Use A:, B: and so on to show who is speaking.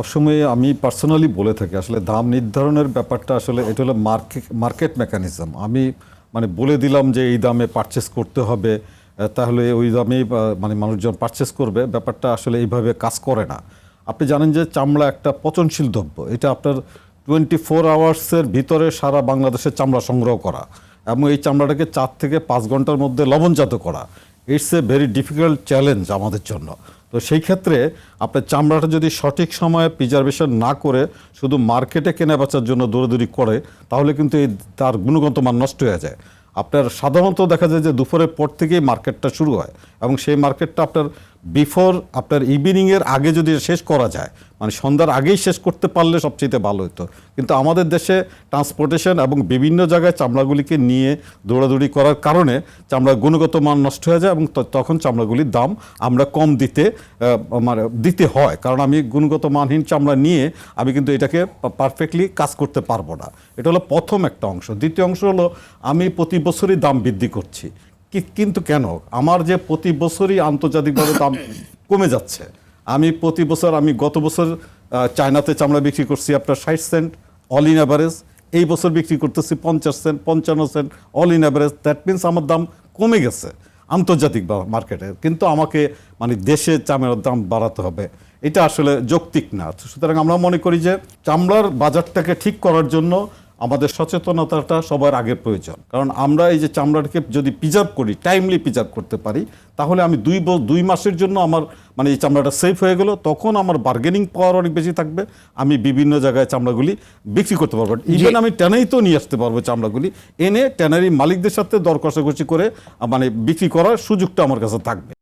A: সবসময় আমি পার্সোনালি বলে থাকি আসলে দাম নির্ধারণের ব্যাপারটা আসলে এটা হলো মার্কেট মেকানিজম। আমি মানে বলে দিলাম যে এই দামে পারচেস করতে হবে, তাহলে ওই দামেই মানে মানুষজন পারচেস করবে, ব্যাপারটা আসলে এইভাবে কাজ করে না। আপনি জানেন যে চামড়া একটা পচনশীল দ্রব্য, এটা আপনার 24 আওয়ার্সের ভিতরে সারা বাংলাদেশের চামড়া সংগ্রহ করা এবং এই চামড়াটাকে 4 থেকে 5 ঘন্টার মধ্যে লবণজাত করা, it's a very difficult challenge আমাদের জন্য। তো সেই ক্ষেত্রে আপনার চামড়াটা যদি সঠিক সময়ে প্রিজার্ভেশন না করে শুধু মার্কেটে কেনা বেচার জন্য দৌড়াদৌড়ি করে, তাহলে কিন্তু এই তার গুণগত মান নষ্ট হয়ে যায়। আপনার সাধারণত দেখা যায় যে দুপুরের পর থেকেই মার্কেটটা শুরু হয় এবং সেই মার্কেটটা আপনার বিফোর আপনার ইভিনিংয়ের আগে যদি শেষ করা যায়, মানে সন্ধ্যার আগেই শেষ করতে পারলে সবচেয়ে ভালো হতো। কিন্তু আমাদের দেশে ট্রান্সপোর্টেশন এবং বিভিন্ন জায়গায় চামড়াগুলিকে নিয়ে দৌড়াদৌড়ি করার কারণে চামড়ার গুণগত মান নষ্ট হয়ে যায় এবং তখন চামড়াগুলির দাম আমরা কম মানে দিতে হয়, কারণ আমি গুণগত মানহীন চামড়া নিয়ে আমি কিন্তু এটাকে পারফেক্টলি কাজ করতে পারবো না। এটা হলো প্রথম একটা অংশ। দ্বিতীয় অংশ হলো আমি প্রতি বছরই দাম বৃদ্ধি করছি, কিন্তু কেন? আমার যে প্রতি বছরই আন্তর্জাতিকভাবে দাম কমে যাচ্ছে। আমি প্রতি বছর, আমি গত বছর চায়নাতে চামড়া বিক্রি করছি আপনার 60 সেন্ট অল ইন অ্যাভারেজ, এই বছর বিক্রি করতেছি 50 cent 55 cent all in average. That means আমার দাম কমে গেছে আন্তর্জাতিক মার্কেটে, কিন্তু আমাকে মানে দেশে চামড়ার দাম বাড়াতে হবে, এটা আসলে যৌক্তিক না। সুতরাং আমরা মনে করি যে চামড়ার বাজারটাকে ঠিক করার জন্য আমাদের সচেতনতাটা সবার আগের প্রয়োজন। কারণ আমরা এই যে চামড়াটাকে যদি প্রিজার্ভ করি, টাইমলি প্রিজার্ভ করতে পারি, তাহলে আমি 2 মাসের জন্য আমার মানে এই চামড়াটা সেফ হয়ে গেল, তখন আমার বার্গেনিং পাওয়ার অনেক বেশি থাকবে, আমি বিভিন্ন জায়গায় চামড়াগুলি বিক্রি করতে পারবো। ইভেন আমি ট্যানারি তো নিয়ে আসতে পারবো চামড়াগুলি, এনে ট্যানারি মালিকদের সাথে দর কষাকষি করে মানে বিক্রি করার সুযোগটা আমার কাছে থাকবে।